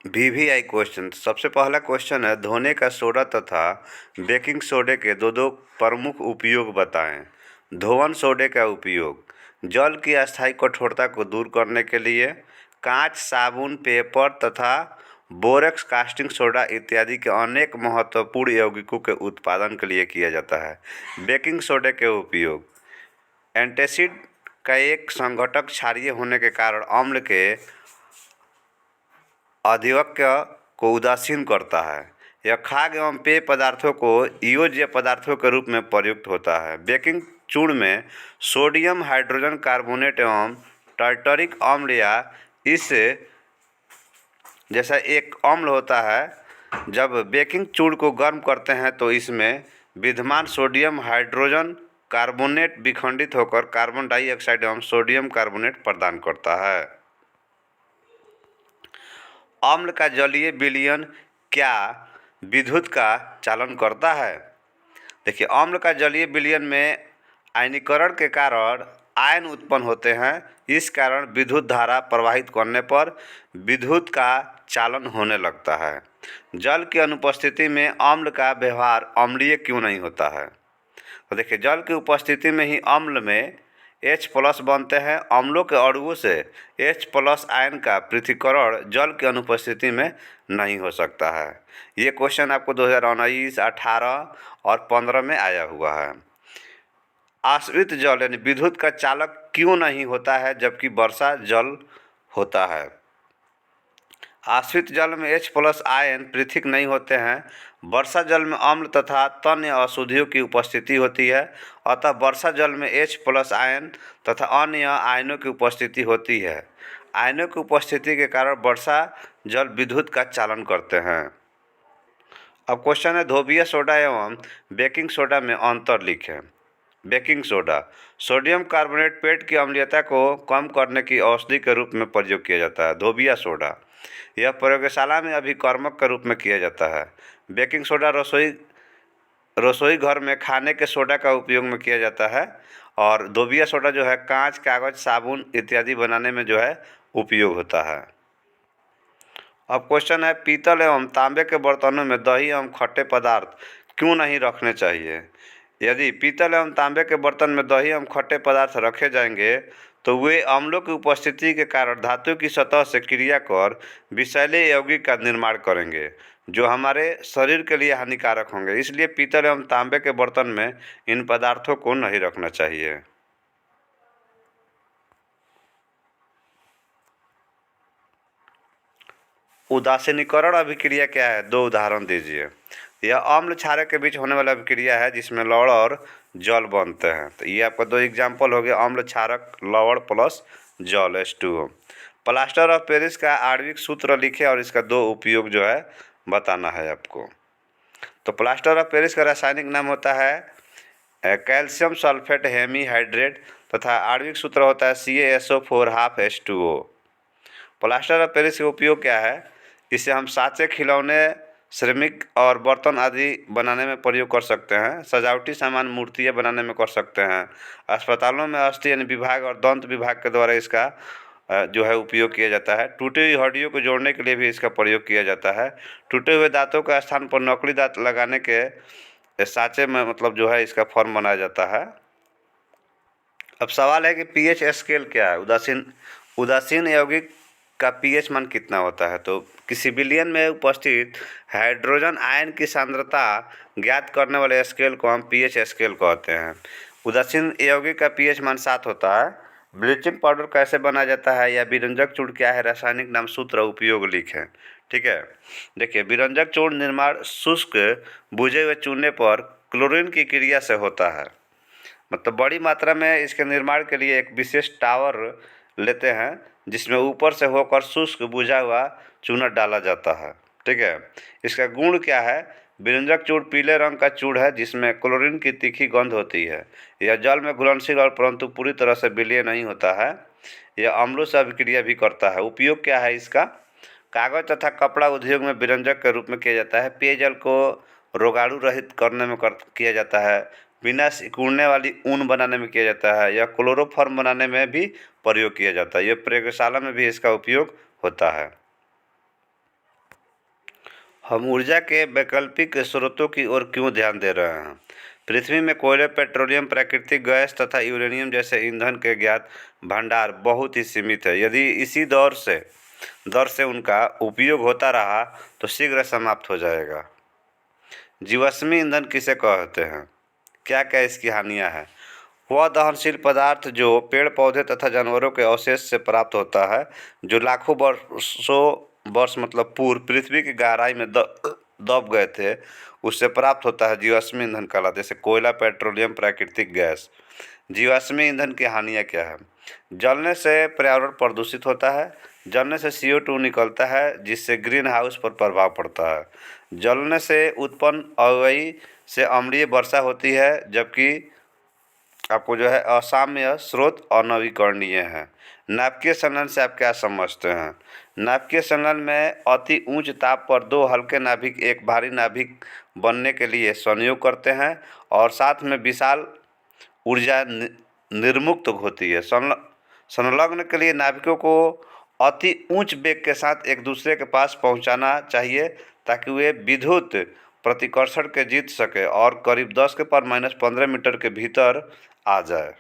VVI question. सबसे पहला question है, धोने का सोडा तथा बेकिंग सोडे के दो दो प्रमुख उपयोग बताएं। धोवन सोडे का उपयोग जल की अस्थायी कठोरता को दूर करने के लिए, कांच, साबुन, पेपर तथा बोरेक्स, कास्टिंग सोडा इत्यादि के अनेक महत्वपूर्ण यौगिकों के उत्पादन के लिए किया जाता है। बेकिंग सोडे के उपयोग एंटासिड का एक संघटक क्षारीय होने के कारण अम्ल के आधिक्य को उदासीन करता है। यह खाद्य एवं पेय पदार्थों को योज्य पदार्थों के रूप में प्रयुक्त होता है। बेकिंग चूर्ण में सोडियम हाइड्रोजन कार्बोनेट एवं टार्टरिक अम्ल या इस जैसा एक अम्ल होता है। जब बेकिंग चूर्ण को गर्म करते हैं तो इसमें विद्यमान सोडियम हाइड्रोजन कार्बोनेट विखंडित होकर कार्बन डाइऑक्साइड एवं सोडियम कार्बोनेट प्रदान करता है। अम्ल का जलीय विलयन क्या विद्युत का चालन करता है? देखिए, अम्ल का जलीय विलयन में आयनीकरण के कारण आयन उत्पन्न होते हैं। इस कारण विद्युत धारा प्रवाहित करने पर विद्युत का चालन होने लगता है। जल की अनुपस्थिति में अम्ल का व्यवहार अम्लीय क्यों नहीं होता है? तो देखिए, जल की उपस्थिति में ही अम्ल में H+ बनते हैं। अम्लों के अणुओं से H+ आयन का पृथक्करण जल की अनुपस्थिति में नहीं हो सकता है। ये क्वेश्चन आपको 2019, 18 और 15 में आया हुआ है। आश्रित जल यानी विद्युत का चालक क्यों नहीं होता है जबकि वर्षा जल होता है? आश्रित जल में H+ आयन पृथक नहीं होते हैं। वर्षा जल में अम्ल तथा तन्य अशुद्धियों की उपस्थिति होती है, अतः वर्षा जल में H+ आयन तथा अन्य आयनों की उपस्थिति होती है। आयनों की उपस्थिति के कारण वर्षा जल विद्युत का चालन करते हैं। अब क्वेश्चन है, धोबिया सोडा एवं बेकिंग सोडा में अंतर लिखें। बेकिंग सोडा सोडियम कार्बोनेट पेट की अम्लीयता को कम करने की औषधि के रूप में प्रयोग किया जाता है। धोबिया सोडा यह प्रयोगशाला में अभिकर्मक के रूप में किया जाता है। बेकिंग सोडा रसोई घर में खाने के सोडा का उपयोग में किया जाता है। और धोबिया सोडा जो है कांच, कागज, साबुन इत्यादि बनाने में जो है उपयोग होता है। अब क्वेश्चन है, पीतल एवं तांबे के बर्तनों में दही एवं खट्टे पदार्थ क्यों नहीं रखने चाहिए? यदि पीतल एवं तांबे के बर्तन में दही एवं खट्टे पदार्थ रखे जाएंगे तो वे अम्लों की उपस्थिति के कारण धातु की सतह से क्रिया कर विषैले यौगिक का निर्माण करेंगे जो हमारे शरीर के लिए हानिकारक होंगे। इसलिए पीतल एवं तांबे के बर्तन में इन पदार्थों को नहीं रखना चाहिए। उदासीनीकरण अभिक्रिया क्या है? दो उदाहरण दीजिए। यह अम्ल क्षारक के बीच होने वाला अभिक्रिया है जिसमें लवण और जल बनते हैं। तो ये आपका दो एग्जाम्पल हो गया, अम्ल क्षारक लवण प्लस जल H2O। प्लास्टर ऑफ पेरिस का आणविक सूत्र लिखे और इसका दो उपयोग जो है बताना है आपको। तो प्लास्टर ऑफ पेरिस का रासायनिक नाम होता है कैल्शियम सल्फेट हेमीहाइड्रेट तथा आणविक सूत्र होता है CaSO4 half H2O। Plaster of Paris का उपयोग क्या है? इसे हम साँचे, खिलौने, सिरेमिक और बर्तन आदि बनाने में प्रयोग कर सकते हैं। सजावटी सामान, मूर्तियाँ बनाने में कर सकते हैं। अस्पतालों में अस्थि यानी विभाग और दंत विभाग के द्वारा इसका जो है उपयोग किया जाता है। टूटी हुई हड्डियों को जोड़ने के लिए भी इसका प्रयोग किया जाता है। टूटे हुए दांतों के स्थान पर नकली दांत लगाने के साँचे में मतलब जो है इसका फॉर्म बनाया जाता है। अब सवाल है कि पीएच स्केल क्या है? उदासीन यौगिक का पीएच मान कितना होता है? तो किसी विलयन में उपस्थित हाइड्रोजन आयन की सांद्रता ज्ञात करने वाले स्केल को हम पीएच स्केल कहते हैं। उदासीन यौगिक का पीएच मान 7 होता है। ब्लीचिंग पाउडर कैसे बनाया जाता है या विरंजक चूर्ण क्या है? रासायनिक नाम, सूत्र, उपयोग लिखें। ठीक है, देखिए, विरंजक चूर्ण निर्माण शुष्क बुझे हुए चूने पर क्लोरीन की क्रिया से होता है। मतलब बड़ी मात्रा में इसके निर्माण के लिए एक विशेष टावर लेते हैं जिसमें ऊपर से होकर शुष्क बुझा हुआ चूना डाला जाता है। ठीक है, इसका गुण क्या है? विरंजक चूर्ण पीले रंग का चूर्ण है जिसमें क्लोरीन की तीखी गंध होती है। यह जल में घुलनशील और परंतु पूरी तरह से विलय नहीं होता है। यह अम्लों से अभिक्रिया भी करता है। उपयोग क्या है इसका? कागज तथा कपड़ा उद्योग में विरंजक के रूप में किया जाता है। पेयजल को रोगाणु रहित करने में किया जाता है। बिना सिकुड़ने वाली ऊन बनाने में किया जाता है। यह क्लोरोफॉर्म बनाने में भी प्रयोग किया जाता है। यह प्रयोगशाला में भी इसका उपयोग होता है। हम ऊर्जा के वैकल्पिक स्रोतों की ओर क्यों ध्यान दे रहे हैं? पृथ्वी में कोयले, पेट्रोलियम, प्राकृतिक गैस तथा यूरेनियम जैसे ईंधन के ज्ञात भंडार बहुत ही सीमित है। यदि इसी दर से उनका उपयोग होता रहा तो शीघ्र समाप्त हो जाएगा। जीवाश्मी ईंधन किसे कहते हैं? क्या क्या इसकी हानियाँ हैं? वह दहनशील पदार्थ जो पेड़ पौधे तथा जानवरों के अवशेष से प्राप्त होता है, जो लाखों वर्ष मतलब पूर्व पृथ्वी की गहराई में दब गए थे, उससे प्राप्त होता है जीवाश्मी ईंधन कहलाता है। जैसे कोयला, पेट्रोलियम, प्राकृतिक गैस। जीवाश्मी ईंधन की हानियाँ क्या है? जलने से पर्यावरण प्रदूषित होता है। जलने से CO2 निकलता है, जिससे ग्रीन हाउस पर प्रभाव पड़ता है। जलने से उत्पन्न अवयवी से अम्लीय वर्षा होती है, जबकि आपको जो है असामान्य स्रोत अनवीकरणीय है। नाभिकीय संलयन से आप क्या समझते हैं? नाभिकीय संलयन में अति उच्च ताप पर दो हल्के नाभिक एक भारी नाभिक बनने के लिए संयोग करते हैं और साथ में विशाल ऊर्जा निर्मुक्त होती है। संलग्न के लिए नाभिकों को अति उच्च वेग के साथ एक दूसरे के पास पहुंचाना चाहिए ताकि वे विद्युत प्रतिकर्षण के जीत सके और करीब 10⁻⁻15 मीटर के भीतर आ जाए।